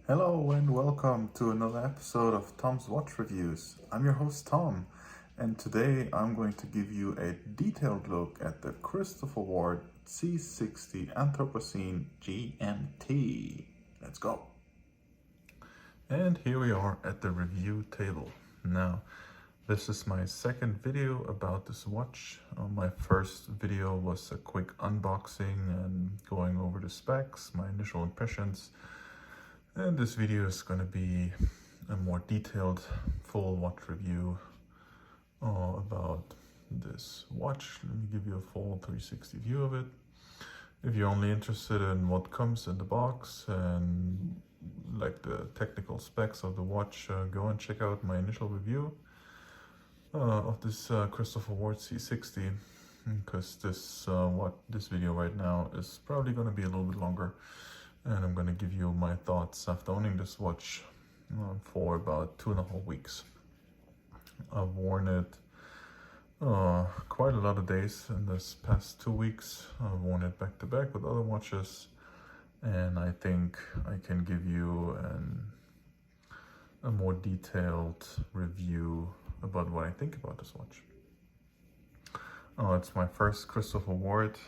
Hello and welcome to another episode of Tom's Watch Reviews. I'm your host Tom, and today I'm going to give you a detailed look at the Christopher Ward C60 Anthropocene GMT. Let's go. And here we are at the review table. Now, this is my second video about this watch. My first video was a quick unboxing and going over the specs, my initial impressions. And this video is going to be a more detailed full watch review about this watch. Let me give you a full 360 view of it. If you're only interested in what comes in the box and like the technical specs of the watch, go and check out my initial review of this Christopher Ward C60, because this video right now is probably going to be a little bit longer. And I'm going to give you my thoughts after owning this watch for about 2.5 weeks. I've worn it quite a lot of days in this past 2 weeks. I've worn it back to back with other watches, and I think I can give you a more detailed review about what I think about this watch. It's my first Christopher Ward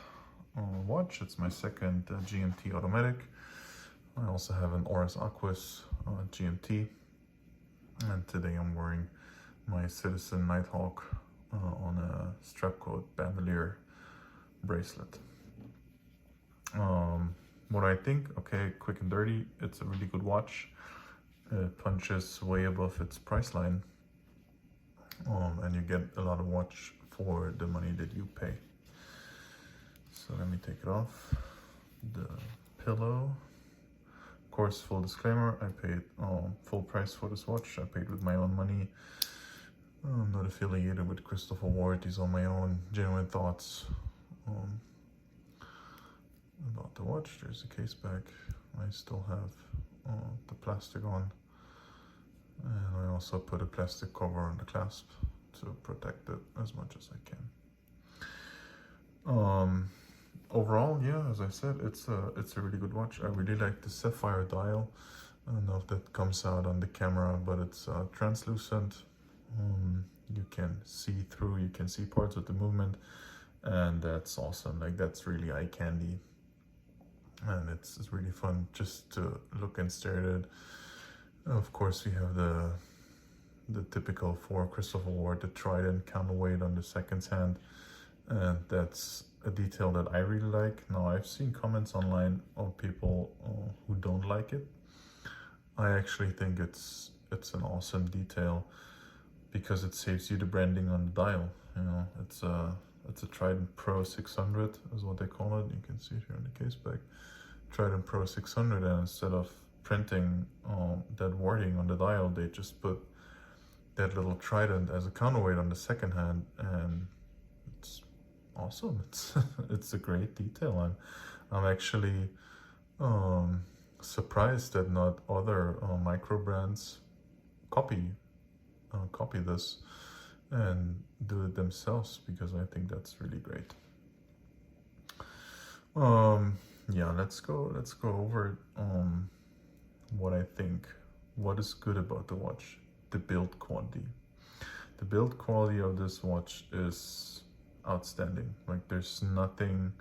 watch. It's my second GMT automatic. I also have an Oris Aquis GMT, and today I'm wearing my Citizen Nighthawk on a strapcoat bandolier bracelet. What I think, okay, quick and dirty, it's a really good watch. It punches way above its price line, and you get a lot of watch for the money that you pay. So let me take it off. The pillow. Of course, full disclaimer, I paid full price for this watch. I paid with my own money. I'm not affiliated with Christopher Ward. These are my own genuine thoughts about the watch. There's a case back. I still have the plastic on. And I also put a plastic cover on the clasp to protect it as much as I can. Overall, yeah, as I said, it's a really good watch. I really like the sapphire dial. I don't know if that comes out on the camera, but it's translucent. You can see through, you can see parts of the movement, and that's awesome. Like, that's really eye candy, and it's really fun just to look and stare at it. Of course, we have the typical for Christopher Ward, the trident counterweight on the seconds hand, and that's a detail that I really like. Now, I've seen comments online of people who don't like it. I actually think it's an awesome detail because it saves you the branding on the dial. You know, it's a Trident Pro 600 is what they call it. You can see it here on the case back. Trident Pro 600, and instead of printing that wording on the dial, they just put that little trident as a counterweight on the second hand, and it's awesome. It's a great detail. I'm actually surprised that not other micro brands copy this and do it themselves, because I think that's really great. Yeah, let's go over what I think, what is good about the watch. The build quality. The build quality of this watch is outstanding. Like, there's nothing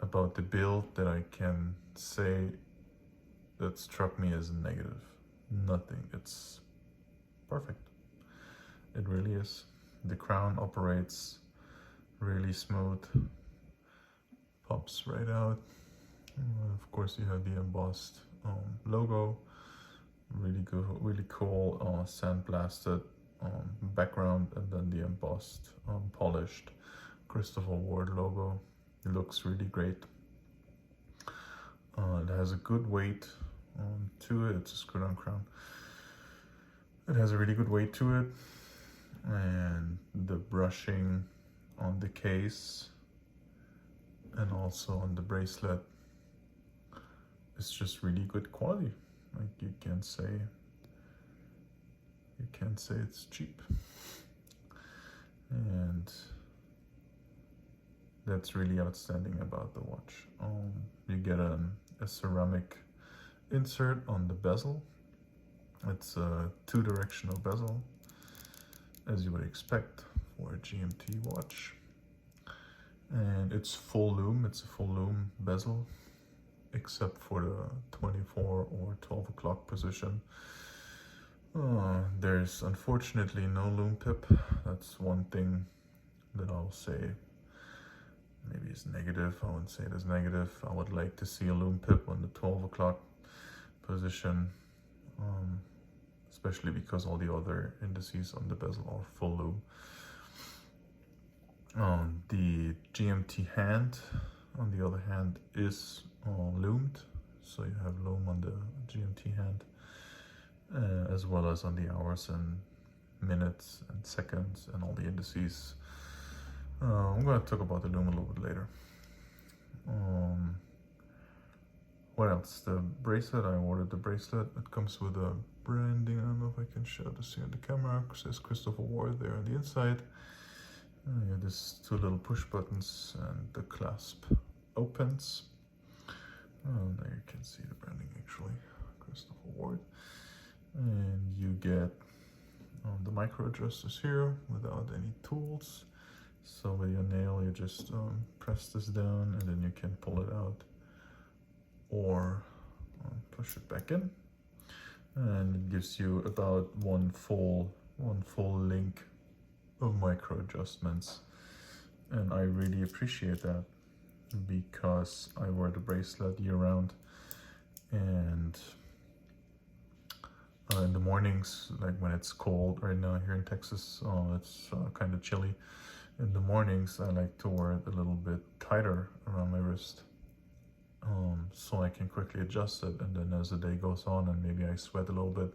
about the build that I can say that struck me as negative. Nothing. It's perfect. It really is. The crown operates really smooth, pops right out. Of course, you have the embossed logo. Really good, really cool sandblasted background, and then the embossed polished Christopher Ward logo. It looks really great. It has a good weight to it. It's a screw-down crown. It has a really good weight to it, and the brushing on the case and also on the bracelet is just really good quality. Like, you can't say it's cheap, and that's really outstanding about the watch. You get a ceramic insert on the bezel. It's a 2-directional bezel, as you would expect for a GMT watch. And it's full loom, it's a full loom bezel, except for the 24 or 12 o'clock position. There's unfortunately no Loom Pip. That's one thing that I'll say maybe is negative. I wouldn't say it is negative. I would like to see a Loom Pip on the 12 o'clock position, especially because all the other indices on the bezel are full loom. The GMT hand, on the other hand, is loomed, so you have loom on the GMT hand, as well as on the hours and minutes and seconds and all the indices. I'm going to talk about the loom a little bit later. What else? The bracelet, I ordered the bracelet. It comes with a branding. I don't know if I can show this here on the camera. It says Christopher Ward there on the inside. You have these 2 little push buttons and the clasp opens. There you can see the branding actually, Christopher Ward. And you get the micro adjusters here without any tools. So with your nail you just press this down and then you can pull it out or push it back in. And it gives you about one full link of micro adjustments, and I really appreciate that because I wear the bracelet year round, and in the mornings, like when it's cold right now here in Texas, it's kind of chilly. In the mornings I like to wear it a little bit tighter around my wrist, so I can quickly adjust it, and then as the day goes on and maybe I sweat a little bit,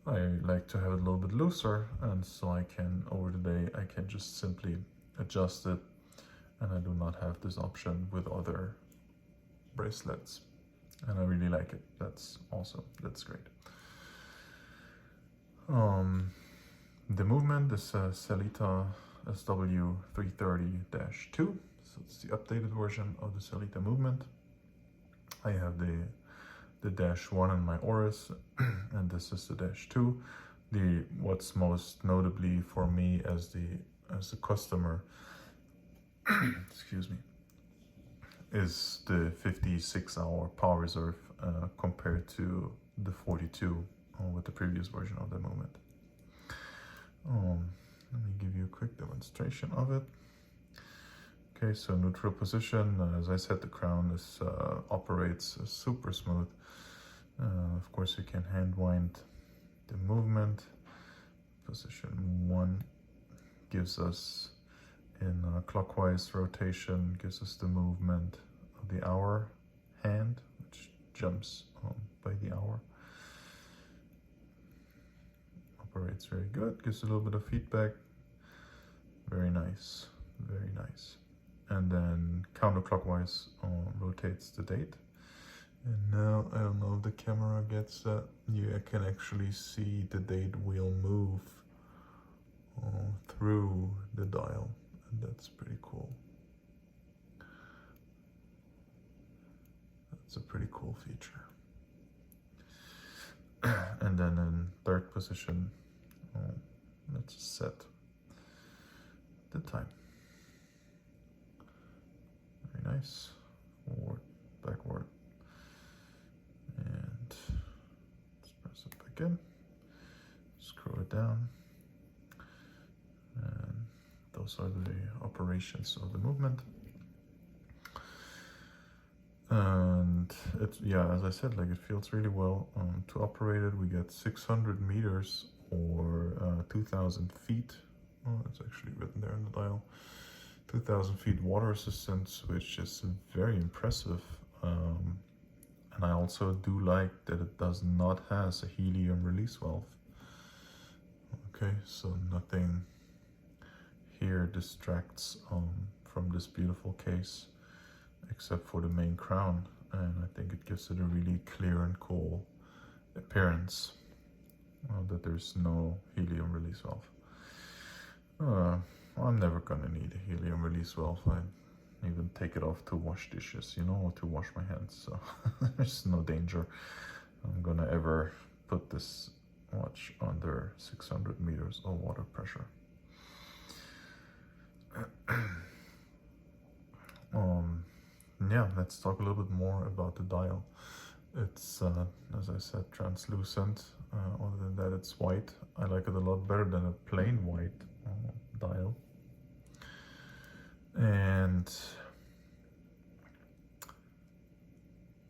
I like to have it a little bit looser, and so I can, over the day, I can just simply adjust it, and I do not have this option with other bracelets, and I really like it. That's awesome. That's great. The movement is Sellita SW330-2, so it's the updated version of the Sellita movement. I have the -1 in my Oris, and this is the -2. What's most notably for me as a customer, excuse me, is the 56-hour power reserve compared to the 42 with the previous version of the movement. Let me give you a quick demonstration of it. Okay, so neutral position. As I said, the crown operates super smooth. Of course, you can hand wind the movement. Position 1 gives us, in clockwise rotation, gives us the movement of the hour hand, which jumps by the hour. Operates very good, gives a little bit of feedback. Very nice, very nice. And then counterclockwise rotates the date. And now, I don't know if the camera gets that, you can actually see the date wheel move through the dial, and that's pretty cool. That's a pretty cool feature. And then in third position, let's set the time. Very nice. Forward, backward. And let's press it back in. Screw it down. And those are the operations of the movement. And it's, yeah, as I said, like, it feels really well. To operate it, we get 600 meters or 2,000 feet. Oh, it's actually written there in the dial. 2,000 feet water resistance, which is very impressive. And I also do like that it does not has a helium release valve. Okay, so nothing here distracts from this beautiful case, except for the main crown, and I think it gives it a really clear and cool appearance that there's no helium release valve. I'm never gonna need a helium release valve. I even take it off to wash dishes, you know, or to wash my hands, so there's no danger. I'm gonna ever put this watch under 600 meters of water pressure. Yeah, let's talk a little bit more about the dial. It's, as I said, translucent. Other than that, it's white. I like it a lot better than a plain white dial. And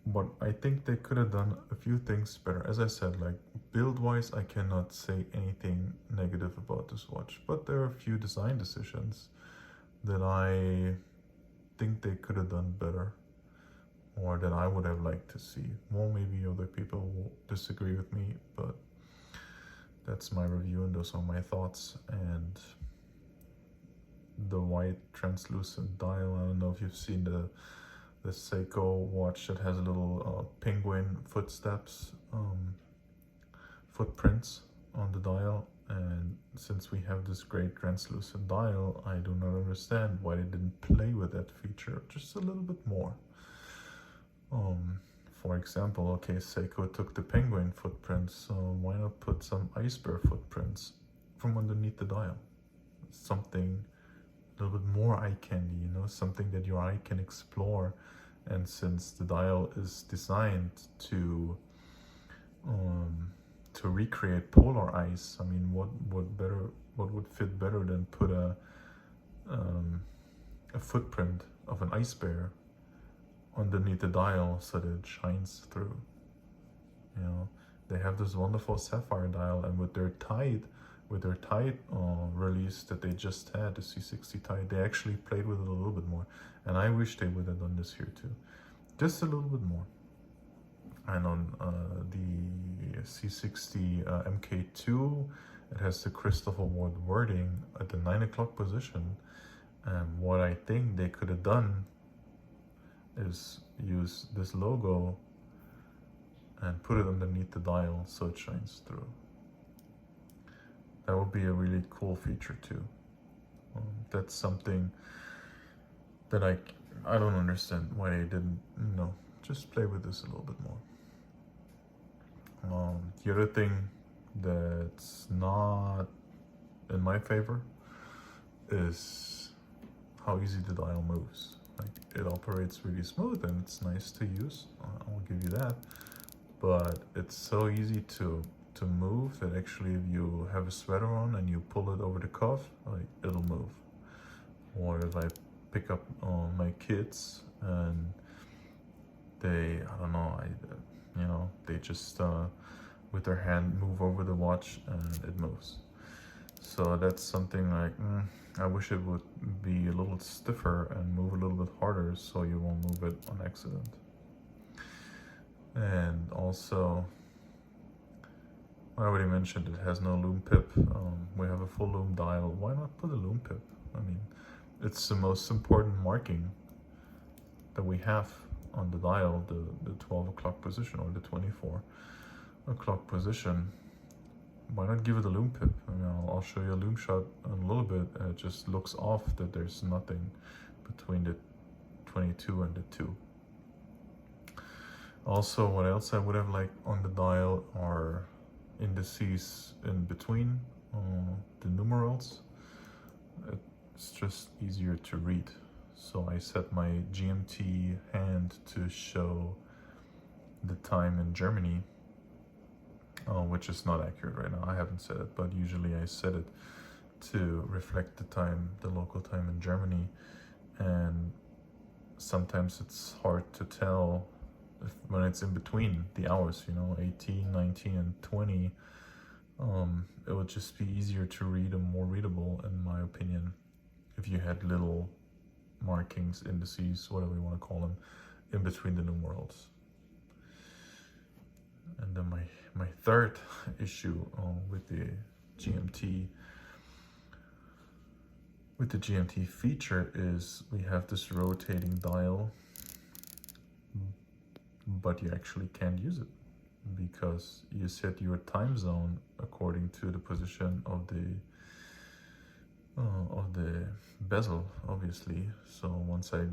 what I think they could have done a few things better. As I said, like build-wise, I cannot say anything negative about this watch, but there are a few design decisions that I think they could have done better, or that I would have liked to see. Well, maybe other people will disagree with me, but that's my review and those are my thoughts. And the white translucent dial, I don't know if you've seen the Seiko watch that has a little penguin footsteps, footprints on the dial. And since we have this great translucent dial, I do not understand why they didn't play with that feature just a little bit more. For example, okay, Seiko took the penguin footprints, so why not put some ice bear footprints from underneath the dial? Something a little bit more eye candy, you know, something that your eye can explore. And since the dial is designed to recreate polar ice, I mean, what would fit better than put a footprint of an ice bear underneath the dial so that it shines through? You know, they have this wonderful sapphire dial, and with their Tide release that they just had, the C60 Tide, they actually played with it a little bit more, and I wish they would have done this here too, just a little bit more. And on the C60 MK2, it has the Christopher Ward wording at the 9 o'clock position, and what I think they could have done is use this logo and put it underneath the dial so it shines through. That would be a really cool feature too. That's something that I don't understand why they didn't, you know, just play with this a little bit more. The other thing that's not in my favor is how easy the dial moves. Like, it operates really smooth and it's nice to use, I'll give you that, but it's so easy to move that actually if you have a sweater on and you pull it over the cuff, like, it'll move. Or if I pick up my kids and they, I don't know, you know, they just with their hand move over the watch and it moves. So that's something like, I wish it would be a little stiffer and move a little bit harder so you won't move it on accident. And also, I already mentioned it has no Loom Pip. We have a full Loom dial. Why not put a Loom Pip? I mean, it's the most important marking that we have on the dial, the 12 o'clock position or the 24 o'clock position. Why not give it a Loom Pip? I mean, I'll show you a Loom Shot in a little bit, and it just looks off that there's nothing between the 22 and the 2. Also, what else I would have liked on the dial are indices in between the numerals. It's just easier to read. So I set my GMT hand to show the time in Germany, which is not accurate right now. I haven't set it, but usually I set it to reflect the time, the local time in Germany. And sometimes it's hard to tell when it's in between the hours, you know, 18, 19, and 20. It would just be easier to read and more readable, in my opinion, if you had little markings, indices, whatever you want to call them, in between the numerals. And then my third issue with the GMT feature is we have this rotating dial, but you actually can't use it because you set your time zone according to the position of the bezel, obviously. So once I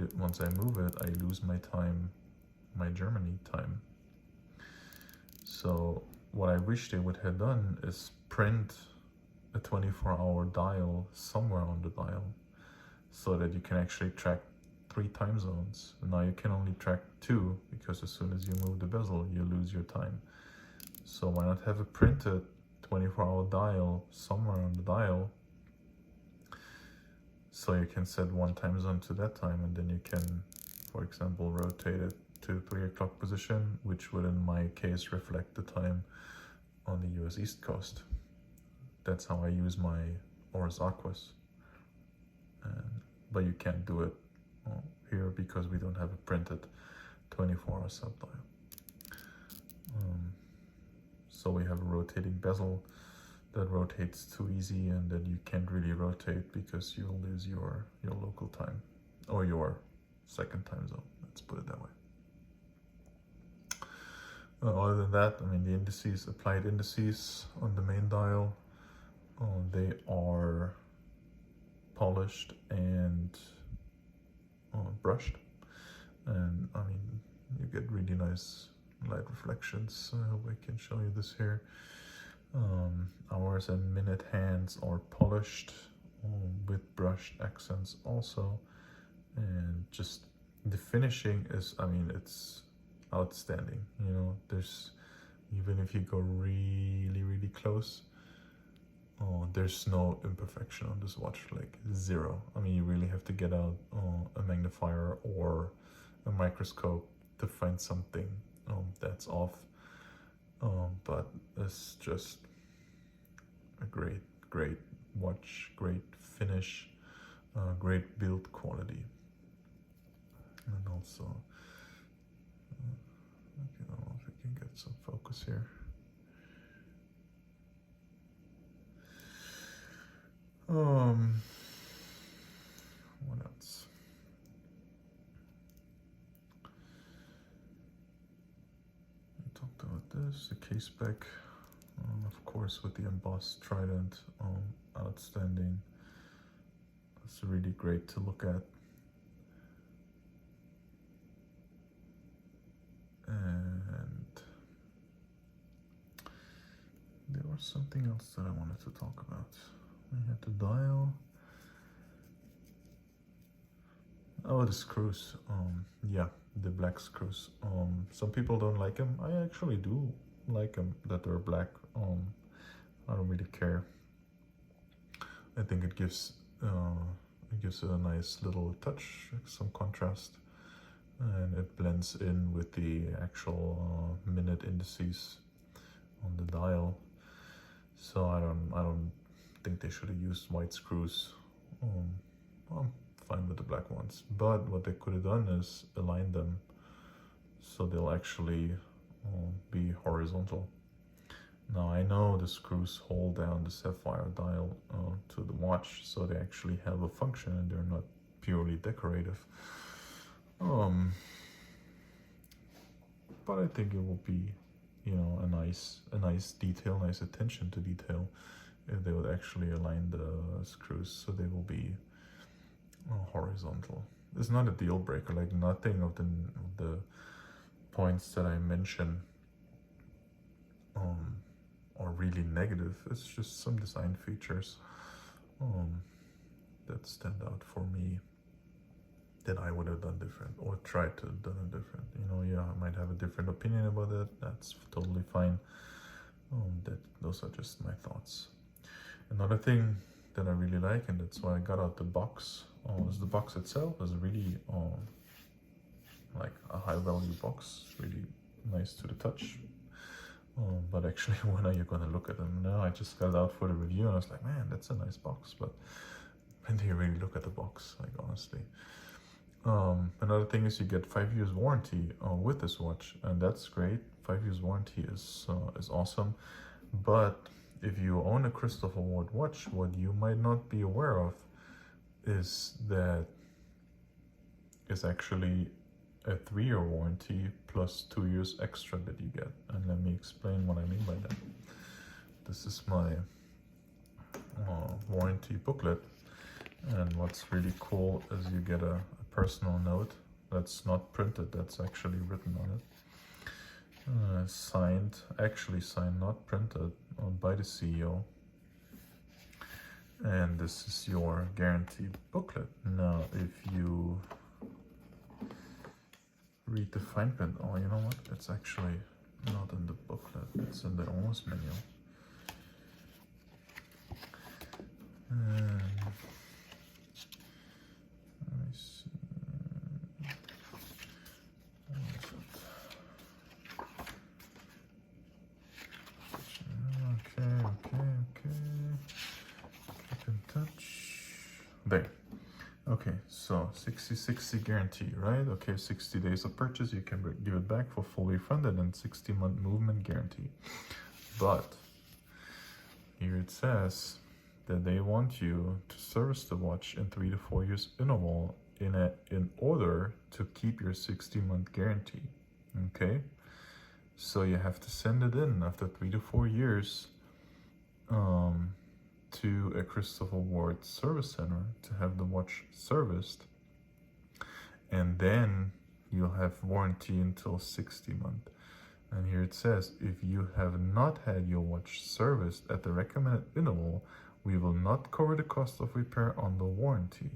move it, I lose my time, my Germany time. So what I wish they would have done is print a 24-hour dial somewhere on the dial so that you can actually track 3 time zones. Now you can only track 2 because as soon as you move the bezel, you lose your time. So why not have a printed 24-hour dial somewhere on the dial so you can set 1 time zone to that time, and then you can, for example, rotate it to 3 o'clock position, which would in my case reflect the time on the US East Coast. That's how I use my Oris Aquas. But you can't do it here because we don't have a printed 24-hour sub-dial. So we have a rotating bezel that rotates too easy, and then you can't really rotate because you'll lose your local time or your second time zone. Let's put it that way. Other than that, I mean, the indices, applied indices on the main dial, they are polished and brushed, and I mean, you get really nice light reflections. I hope I can show you this here. Hours and minute hands are polished with brushed accents also, and just the finishing is, I mean, it's outstanding. You know, there's, even if you go really close, there's no imperfection on this watch, like 0. I mean, you really have to get out a magnifier or a microscope to find something that's off, but it's just a great watch, great finish, great build quality. And also, I don't know if I can get some focus here. What else? We talked about this, the case back, of course, with the embossed trident, outstanding. It's really great to look at. And there was something else that I wanted to talk about. We had the dial. Oh, the screws. Yeah, the black screws. Some people don't like them. I actually do like them that they're black. I don't really care. I think it gives it a nice little touch, some contrast, and it blends in with the actual minute indices on the dial. So I don't think they should have used white screws. I'm fine with the black ones, but what they could have done is align them so they'll actually be horizontal. Now I know the screws hold down the sapphire dial to the watch, so they actually have a function and they're not purely decorative. But I think it will be, you know, a nice detail, nice attention to detail if they would actually align the screws so they will be horizontal. It's not a deal breaker, like nothing of the points that I mentioned are really negative. It's just some design features that stand out for me that I would have done different or tried to have done it different. You know, yeah, I might have a different opinion about it. That's totally fine. Those are just my thoughts. Another thing that I really like, and that's why I got out the box, is the box itself is really like a high value box, really nice to the touch. But actually, when are you going to look at them? Now I just got it out for the review and I was like, man, that's a nice box. But when do you really look at the box, like honestly? Another thing is you get 5 years warranty with this watch, and that's great. 5 years warranty is awesome. But if you own a Christopher Ward watch, what you might not be aware of is that it's actually a 3-year warranty plus 2 years extra that you get. And let me explain what I mean by that. This is my warranty booklet, and what's really cool is you get a personal note that's not printed, that's actually written on it. signed, actually signed, not printed, by the CEO. And this is your guarantee booklet. Now, if you read the fine print, oh, you know what? It's actually not in the booklet. It's in the owner's manual. And let me see. Okay. Keep in touch. There. Okay, so 60/60 guarantee, right? Okay, 60 days of purchase, you can give it back for full refund, and then 60-month movement guarantee. But here it says that they want you to service the watch in 3 to 4 years interval in order to keep your 60-month guarantee. Okay, so you have to send it in after 3 to 4 years to a Christopher Ward service center to have the watch serviced, and then you'll have warranty until 60 months. And here it says, if you have not had your watch serviced at the recommended interval, we will not cover the cost of repair on the warranty.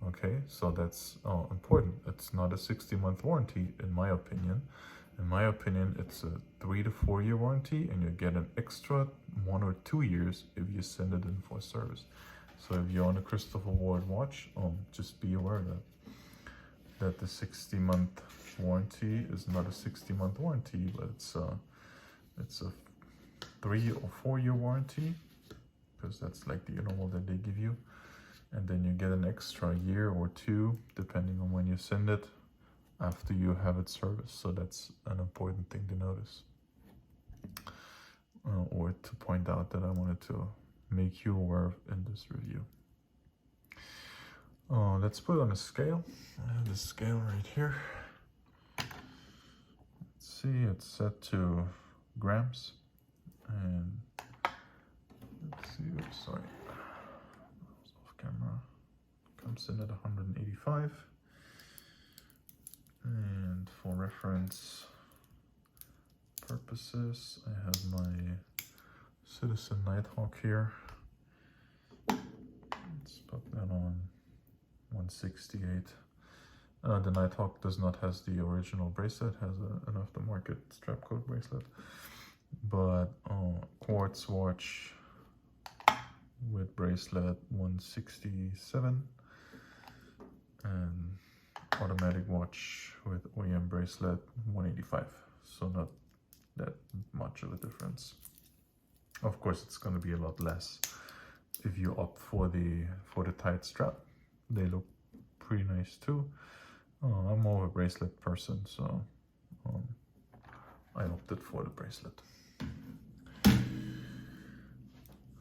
Okay, so that's important. It's not a 60-month warranty, in my opinion. In my opinion, it's a 3 to 4 year warranty, and you get an extra 1 or 2 years if you send it in for service. So if you own a Christopher Ward watch, just be aware that the 60-month warranty is not a 60-month warranty, but it's a 3 or 4 year warranty, because that's like the interval that they give you, and then you get an extra year or 2 depending on when you send it after you have it serviced. So that's an important thing to notice, or to point out that I wanted to make you aware of in this review. Let's put it on a scale. I have the scale right here. Let's see, it's set to grams, and let's see, oops, sorry, that was off camera. Comes in at 185. And for reference purposes, I have my Citizen Nighthawk here. Let's put that on 168. The Nighthawk does not have the original bracelet, has an aftermarket strap code bracelet, but quartz watch with bracelet 167, and automatic watch with OEM bracelet 185. So not that much of a difference. Of course, it's going to be a lot less if you opt for the tight strap. They look pretty nice too. I'm more of a bracelet person, so I opted for the bracelet.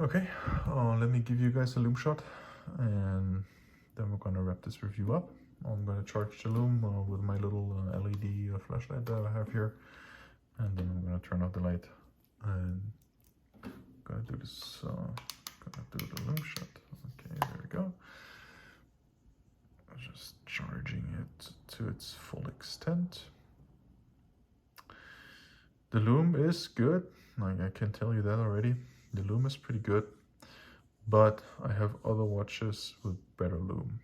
Okay, let me give you guys a Loom Shot, and then we're going to wrap this review up. I'm going to charge the Loom with my little LED flashlight that I have here, and then I'm going to turn off the light, and I'm going to do this, going to do the Loom Shot. Okay, there we go. Just charging it to its full extent. The Loom is good, like I can tell you that already. The Loom is pretty good, but I have other watches with better Loom.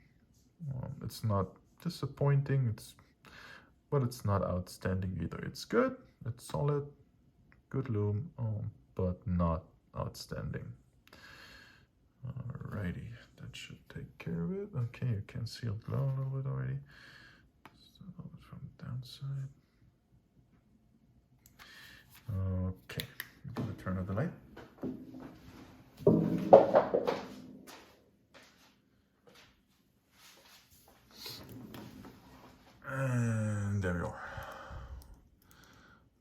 It's not disappointing, but it's not outstanding either. It's good, it's solid, good Loom, but not outstanding. Alrighty, that should take care of it. Okay, you can see it glow a little bit already. Just a little bit from the downside. Okay, I'm gonna turn off the light. And there we are.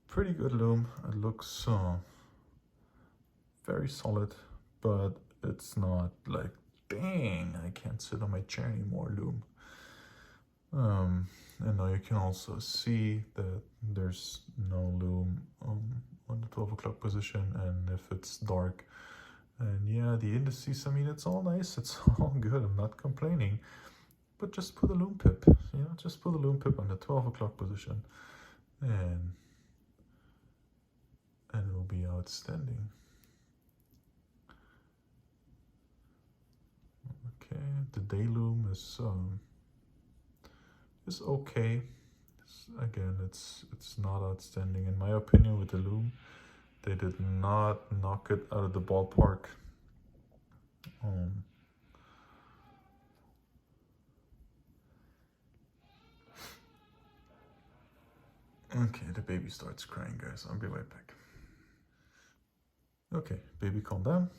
Pretty good Loom. It looks very solid, but it's not like, dang, I can't sit on my chair anymore Loom. And now you can also see that there's no Loom on the 12 o'clock position, and if it's dark, and yeah, the indices, I mean, it's all nice, it's all good, I'm not complaining, but just put a Loom Pip, you know, just put a Loom Pip on the 12 o'clock position, and be outstanding. Okay, the day loom is okay. Again, it's not outstanding in my opinion with the loom. They did not knock it out of the ballpark. Okay, the baby starts crying, guys. I'll be right back. Okay, baby, calm down.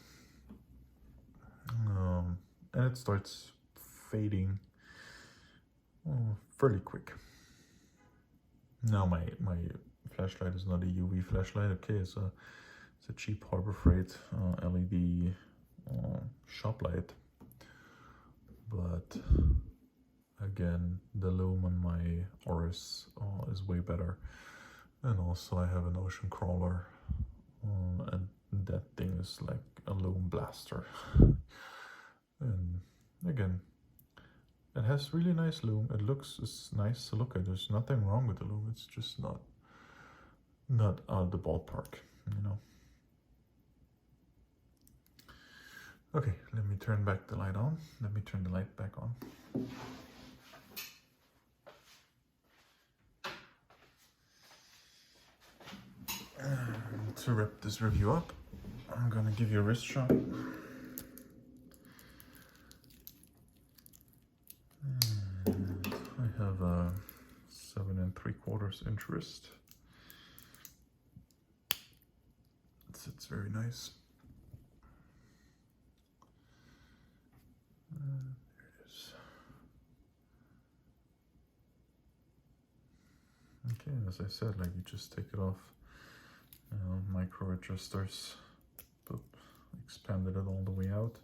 And it starts fading fairly quick. Now my flashlight is not a UV flashlight. Okay, it's a cheap Harbor Freight LED shop light, but again, the lume on my Oris is way better. And also I have an ocean crawler, and that thing is like a lume blaster. And again, it has really nice lume. It's nice to look at. There's nothing wrong with the lume. It's just not out of the ballpark, you know. Okay, let me turn back the light on. Let me turn the light back on. To wrap this review up, I'm gonna give you a wrist shot. And I have a 7 3/4 inch wrist. It's very nice. There it is. Okay, as I said, like you just take it off. Micro adjusters. Boop, expanded it all the way out.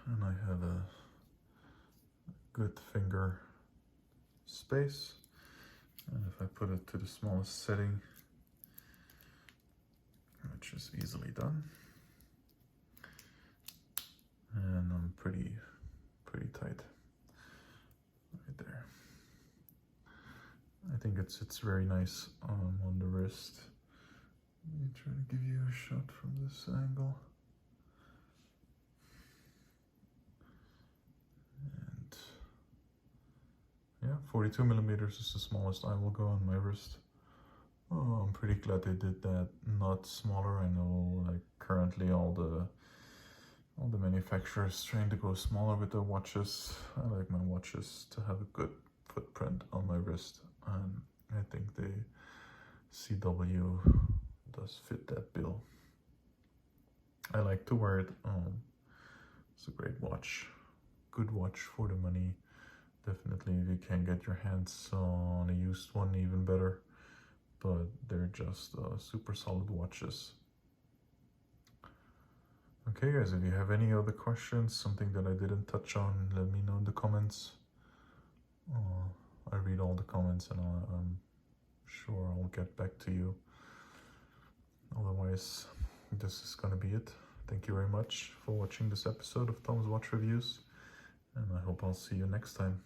And I have a good finger space. And if I put it to the smallest setting, which is easily done, and I'm pretty tight right there. I think it sits very nice on the wrist. Let me try to give you a shot from this angle. And yeah, 42 millimeters is the smallest I will go on my wrist. Oh, I'm pretty glad they did that, not smaller. I know like currently all the manufacturers trying to go smaller with their watches. I like my watches to have a good footprint on my wrist, and I think the CW does fit that bill. I like to wear it. It's a great watch, good watch for the money. Definitely, if you can get your hands on a used one, even better. But they're just super solid watches. Okay guys, if you have any other questions, something that I didn't touch on, let me know in the comments. I read all the comments and I'm sure I'll get back to you. Otherwise, this is gonna be it. Thank you very much for watching this episode of Tom's Watch Reviews, and I hope I'll see you next time.